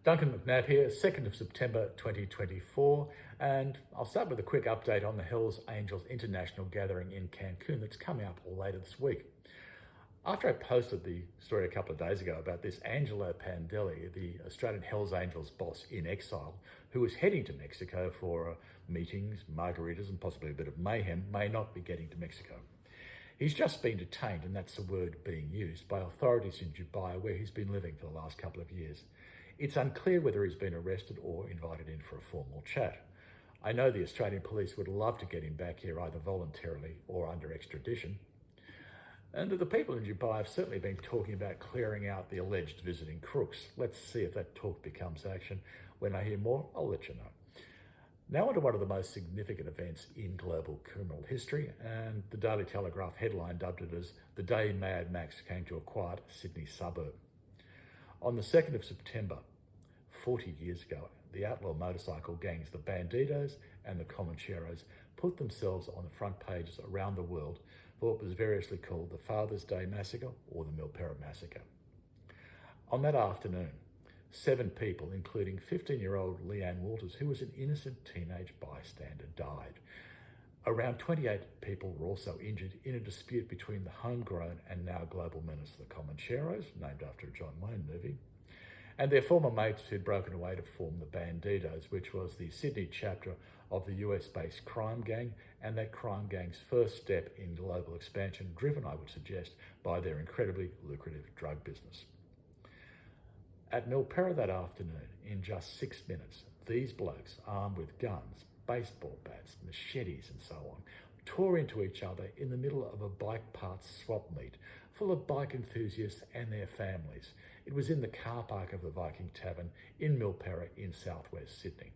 Duncan McNabb here, 2nd of September 2024, and I'll start with a quick update on the Hells Angels International Gathering in Cancun that's coming up later this week. After I posted the story a couple of days ago about this Angelo Pandelli, the Australian Hells Angels boss in exile, who was heading to Mexico for meetings, margaritas, and possibly a bit of mayhem, may not be getting to Mexico. He's just been detained, and that's the word being used, by authorities in Dubai, where he's been living for the last couple of years. It's unclear whether he's been arrested or invited in for a formal chat. I know the Australian police would love to get him back here either voluntarily or under extradition. And the people in Dubai have certainly been talking about clearing out the alleged visiting crooks. Let's see if that talk becomes action. When I hear more, I'll let you know. Now on to one of the most significant events in global criminal history, and the Daily Telegraph headline dubbed it as "The Day Mad Max Came to a Quiet Sydney Suburb." On the 2nd of September, 40 years ago, the outlaw motorcycle gangs, the Bandidos and the Comancheros, put themselves on the front pages around the world for what was variously called the Father's Day Massacre or the Milperra Massacre. On that afternoon, 7 people, including 15-year-old Leanne Walters, who was an innocent teenage bystander, died. Around 28 people were also injured in a dispute between the homegrown and now global menace, the Comancheros, named after a John Wayne movie, and their former mates who'd broken away to form the Bandidos, which was the Sydney chapter of the US-based crime gang, and that crime gang's first step in global expansion, driven, I would suggest, by their incredibly lucrative drug business. At Milperra that afternoon, in just 6 minutes, these blokes, armed with guns, baseball bats, machetes and so on, tore into each other in the middle of a bike parts swap meet full of bike enthusiasts and their families. It was in the car park of the Viking Tavern in Milperra in southwest Sydney.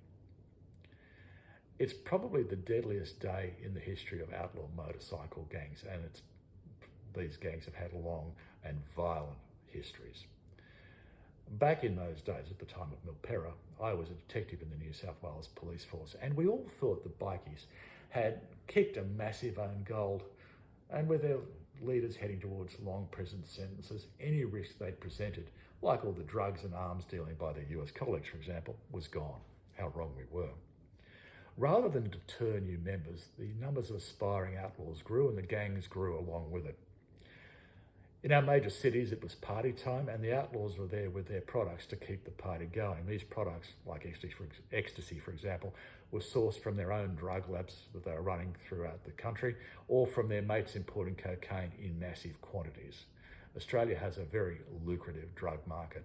It's probably the deadliest day in the history of outlaw motorcycle gangs, and these gangs have had long and violent histories. Back in those days, at the time of Milperra, I was a detective in the New South Wales Police Force, and we all thought the bikies had kicked a massive own goal, and with their leaders heading towards long prison sentences, any risk they'd presented, like all the drugs and arms dealing by their US colleagues, for example, was gone. How wrong we were. Rather than deter new members, the numbers of aspiring outlaws grew and the gangs grew along with it. In our major cities, it was party time, and the outlaws were there with their products to keep the party going. These products, like ecstasy, for example, were sourced from their own drug labs that they were running throughout the country, or from their mates importing cocaine in massive quantities. Australia has a very lucrative drug market.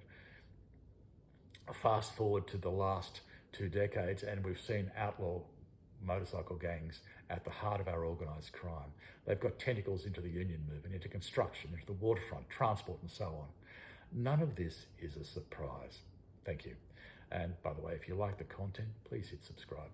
Fast forward to the last 2 decades, and we've seen outlaw motorcycle gangs at the heart of our organised crime. They've got tentacles into the union movement, into construction, into the waterfront, transport and so on. None of this is a surprise. Thank you. And by the way, if you like the content, please hit subscribe.